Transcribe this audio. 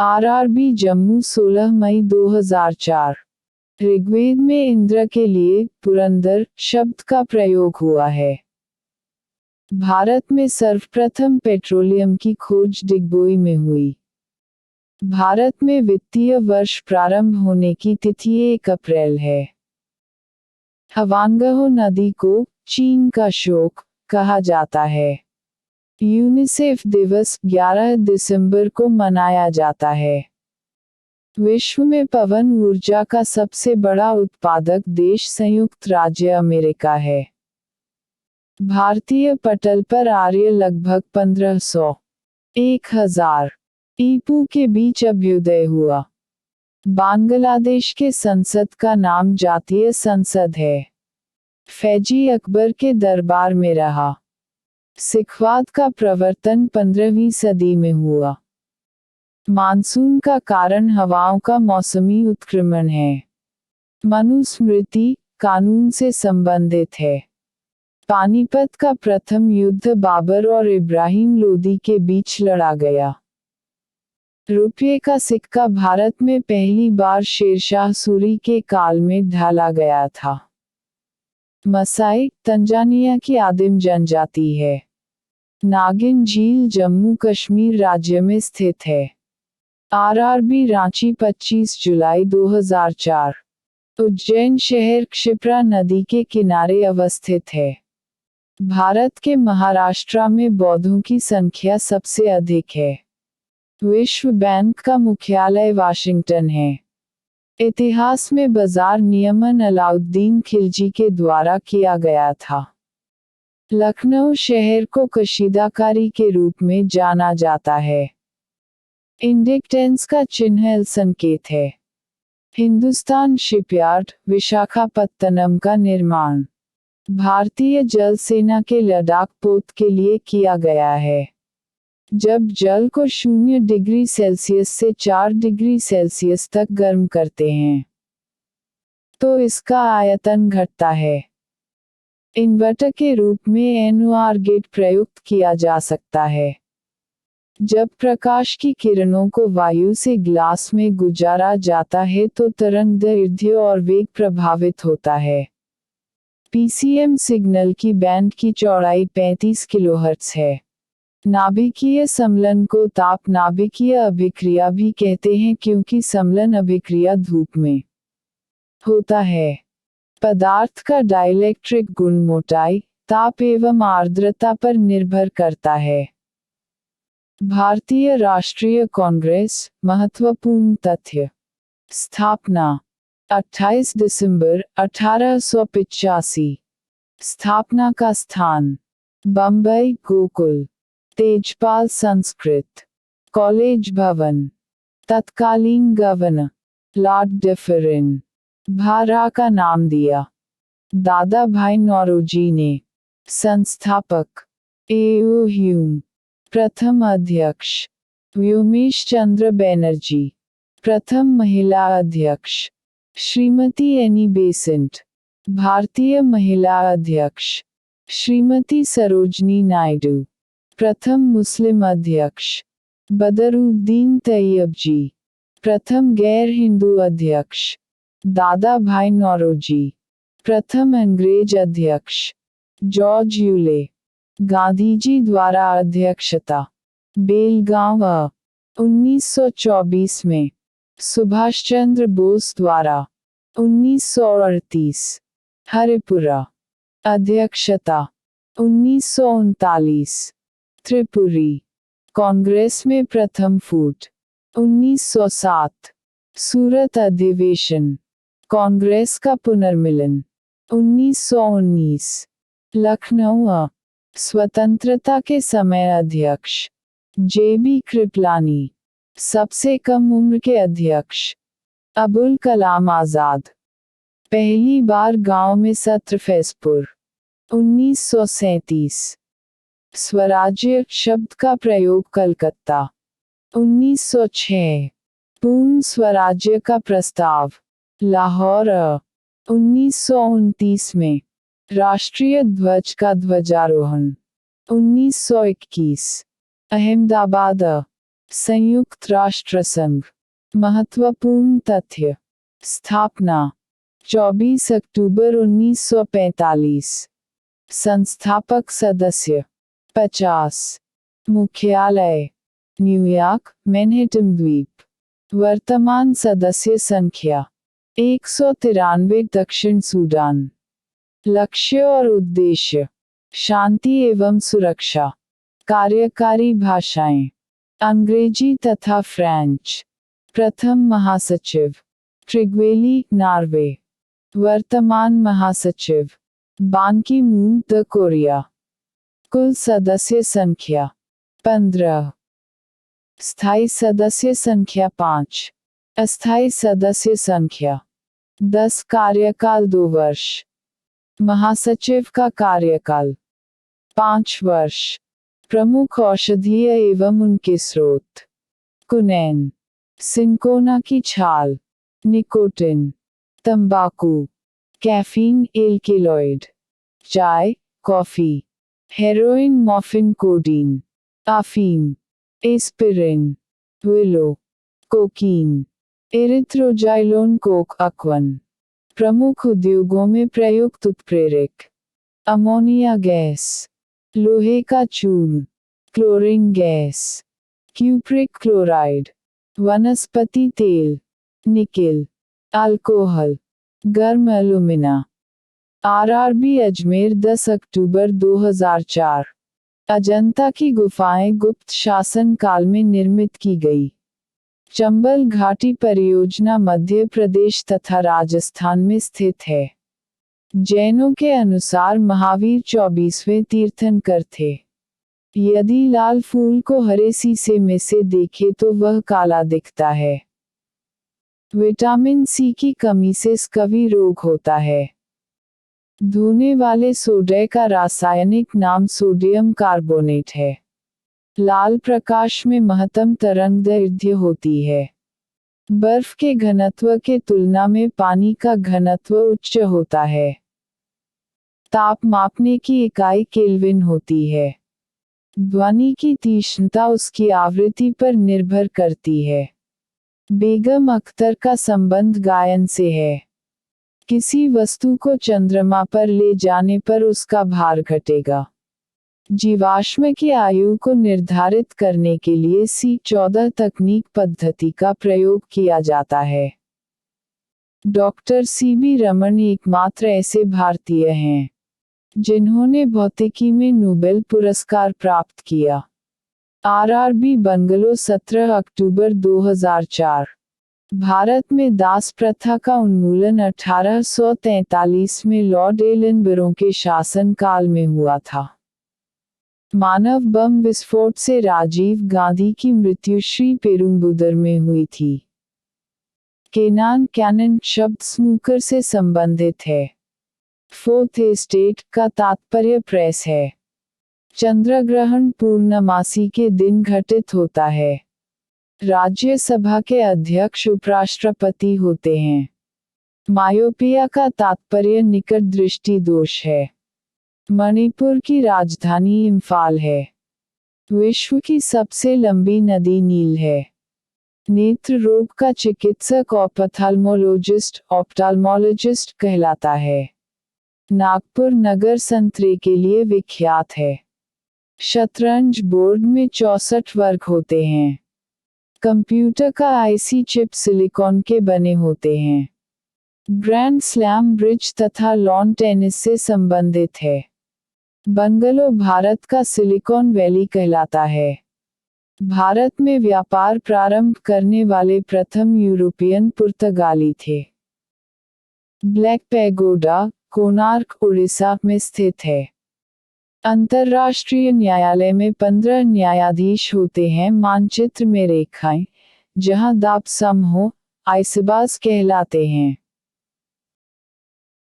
RRB Jammu 16 मई 2004। ऋग्वेद में इंद्र के लिए पुरंदर शब्द का प्रयोग हुआ है। भारत में सर्वप्रथम पेट्रोलियम की खोज डिगबोई में हुई। भारत में वित्तीय वर्ष प्रारंभ होने की तिथि 1 अप्रैल है। हवानगहो नदी को चीन का शोक कहा जाता है। यूनिसेफ दिवस 11 दिसंबर को मनाया जाता है। विश्व में पवन ऊर्जा का सबसे बड़ा उत्पादक देश संयुक्त राज्य अमेरिका है। भारतीय पटल पर आर्य लगभग 1500 1000 ईपू के बीच अभ्युदय हुआ। बांग्लादेश के संसद का नाम जातीय संसद है। फैजी अकबर के दरबार में रहा। सिखवाद का प्रवर्तन 15वीं सदी में हुआ। मानसून का कारण हवाओं का मौसमी उत्क्रमण है। मनुस्मृति कानून से संबंधित है। पानीपत का प्रथम युद्ध बाबर और इब्राहिम लोदी के बीच लड़ा गया। रुपये का सिक्का भारत में पहली बार शेरशाह सूरी के काल में ढाला गया था। मसाई तंजानिया की आदिम जनजाति है। नागिन झील जम्मू कश्मीर राज्य में स्थित है। आरआरबी रांची 25 जुलाई 2004। उज्जैन शहर क्षिप्रा नदी के किनारे अवस्थित है। भारत के महाराष्ट्र में बौद्धों की संख्या सबसे अधिक है। विश्व बैंक का मुख्यालय वाशिंगटन है। इतिहास में बाजार नियमन अलाउद्दीन खिलजी के द्वारा किया गया था। लखनऊ शहर को कशीदाकारी के रूप में जाना जाता है। इंडिकेटेंस का चिन्ह एल संकेत है। हिंदुस्तान शिपयार्ड विशाखापत्तनम का निर्माण भारतीय जल सेना के लद्दाख पोत के लिए किया गया है। जब जल को 0 डिग्री सेल्सियस से 4 डिग्री सेल्सियस तक गर्म करते हैं तो इसका आयतन घटता है। इन्वर्टर के रूप में एनओआर गेट प्रयुक्त किया जा सकता है। जब प्रकाश की किरणों को वायु से ग्लास में गुजारा जाता है तो तरंग दैर्ध्य और वेग प्रभावित होता है। पीसीएम सिग्नल की बैंड की चौड़ाई 35 किलोहर्ट्ज है। नाभिकीय सम्लन को ताप नाभिकीय अभिक्रिया भी कहते हैं क्योंकि सम्लन अभिक्रिया धूप में होता है। पदार्थ का डाइलेक्ट्रिक गुण मोटाई, ताप एवं आर्द्रता पर निर्भर करता है। भारतीय राष्ट्रीय कांग्रेस महत्वपूर्ण तथ्य। स्थापना 28 दिसंबर 1885। स्थापना का स्थान बम्बई गोकुल। तेजपाल संस्कृत कॉलेज भवन। तत्कालीन गवर्नर लॉर्ड डिफरेन। भारा का नाम दिया दादा भाई नौरोजी ने। संस्थापक एओ ह्यूम। प्रथम अध्यक्ष व्योमेश चंद्र बैनर्जी। प्रथम महिला अध्यक्ष श्रीमती एनी बेसेंट। भारतीय महिला अध्यक्ष श्रीमती सरोजनी नायडू। प्रथम मुस्लिम अध्यक्ष बदरुद्दीन तैयबजी। प्रथम गैर हिंदू अध्यक्ष दादा भाई नौरोजी। प्रथम अंग्रेज अध्यक्ष जॉर्ज यूले। गांधीजी द्वारा अध्यक्षता बेलगांव 1924 में। सुभाष चंद्र बोस द्वारा 1938। हरिपुरा अध्यक्षता 1939। त्रिपुरी कांग्रेस में प्रथम फूट 1907। सूरत अधिवेशन कांग्रेस का पुनर्मिलन 1919। लखनऊ स्वतंत्रता के समय अध्यक्ष जेबी कृपलानी। सबसे कम उम्र के अध्यक्ष अबुल कलाम आजाद। पहली बार गांव में सत्र फैसपुर 1937। स्वराज्य शब्द का प्रयोग कलकत्ता 1906। पूर्ण स्वराज्य का प्रस्ताव लाहौर 1929 में। राष्ट्रीय ध्वज का ध्वजारोहण 1921। अहमदाबाद संयुक्त राष्ट्र संघ। महत्वपूर्ण तथ्य। स्थापना 24 अक्टूबर 1945। संस्थापक सदस्य 50। मुख्यालय न्यूयॉर्क, मैनहट्टन द्वीप। वर्तमान सदस्य संख्या 193। दक्षिण सूडान। लक्ष्य और उद्देश्य शांति एवं सुरक्षा। कार्यकारी भाषाएं अंग्रेजी तथा फ्रेंच। प्रथम महासचिव ट्रिग्वेली, नॉर्वे। वर्तमान महासचिव बान की मून, द कोरिया। कुल सदस्य संख्या 15। स्थायी सदस्य संख्या 5। अस्थायी सदस्य संख्या 10। कार्यकाल 2 वर्ष। महासचिव का कार्यकाल 5 वर्ष। प्रमुख औषधीय एवं उनके स्रोत कुनैन, सिंकोना की छाल, निकोटिन, तंबाकू, कैफीन, एल्केलॉइड, चाय, कॉफी, हेरोइन, मॉर्फिन, कोडीन, अफीम, एस्पिरिन, विलो, कोकीन, एरिथ्रोजाइलोन, कोक, अक्वन। प्रमुख उद्योगों में प्रयुक्त उत्प्रेरक अमोनिया गैस, लोहे का चूर्ण, क्लोरीन गैस, क्यूप्रिक क्लोराइड, वनस्पति तेल, निकेल, अल्कोहल, गर्म एल्यूमिना। आरआरबी अजमेर 10 अक्टूबर 2004। अजंता की गुफाएं गुप्त शासन काल में निर्मित की गई। चंबल घाटी परियोजना मध्य प्रदेश तथा राजस्थान में स्थित है। जैनों के अनुसार महावीर 24वें तीर्थंकर थे। यदि लाल फूल को हरे शीशे में से देखे तो वह काला दिखता है। विटामिन सी की कमी से स्कर्वी रोग होता है। धोने वाले सोडे का रासायनिक नाम सोडियम कार्बोनेट है। लाल प्रकाश में महत्तम तरंगदैर्घ्य होती है। बर्फ के घनत्व के तुलना में पानी का घनत्व उच्च होता है। ताप मापने की इकाई केल्विन होती है। ध्वनि की तीक्ष्णता उसकी आवृत्ति पर निर्भर करती है। बेगम अख्तर का संबंध गायन से है। किसी वस्तु को चंद्रमा पर ले जाने पर उसका भार घटेगा। जीवाश्म की आयु को निर्धारित करने के लिए C14 तकनीक पद्धति का प्रयोग किया जाता है। डॉक्टर CB रमन एकमात्र ऐसे भारतीय हैं जिन्होंने भौतिकी में नोबेल पुरस्कार प्राप्त किया। आरआरबी बंगलो 17 अक्टूबर 2004। भारत में दास प्रथा का उन्मूलन 1843 में लॉर्ड एलनबरो के शासनकाल में हुआ था। मानव बम विस्फोट से राजीव गांधी की मृत्यु श्री पेरुम्बुदर में हुई थी। केनान कैनन शब्द स्नूकर से संबंधित है। फोर्थ एस्टेट का तात्पर्य प्रेस है। चंद्रग्रहण पूर्णमासी के दिन घटित होता है। राज्यसभा के अध्यक्ष उपराष्ट्रपति होते हैं। मायोपिया का तात्पर्य निकट दृष्टि दोष है। मणिपुर की राजधानी इम्फाल है। विश्व की सबसे लंबी नदी नील है। नेत्र रोग का चिकित्सक ऑप्थाल्मोलॉजिस्ट कहलाता है। नागपुर नगर संतरे के लिए विख्यात है। शतरंज बोर्ड में 64 वर्ग होते हैं। कंप्यूटर का आईसी चिप सिलिकॉन के बने होते हैं। ग्रैंड स्लैम ब्रिज तथा लॉन टेनिस से संबंधित है। बंगलो भारत का सिलिकॉन वैली कहलाता है। भारत में व्यापार प्रारंभ करने वाले प्रथम यूरोपियन पुर्तगाली थे। ब्लैक पैगोडा कोणार्क उड़ीसा में स्थित है। अंतर्राष्ट्रीय न्यायालय में 15 न्यायाधीश होते हैं। मानचित्र में रेखाएं जहां दाब सम हो आइसबाज कहलाते हैं।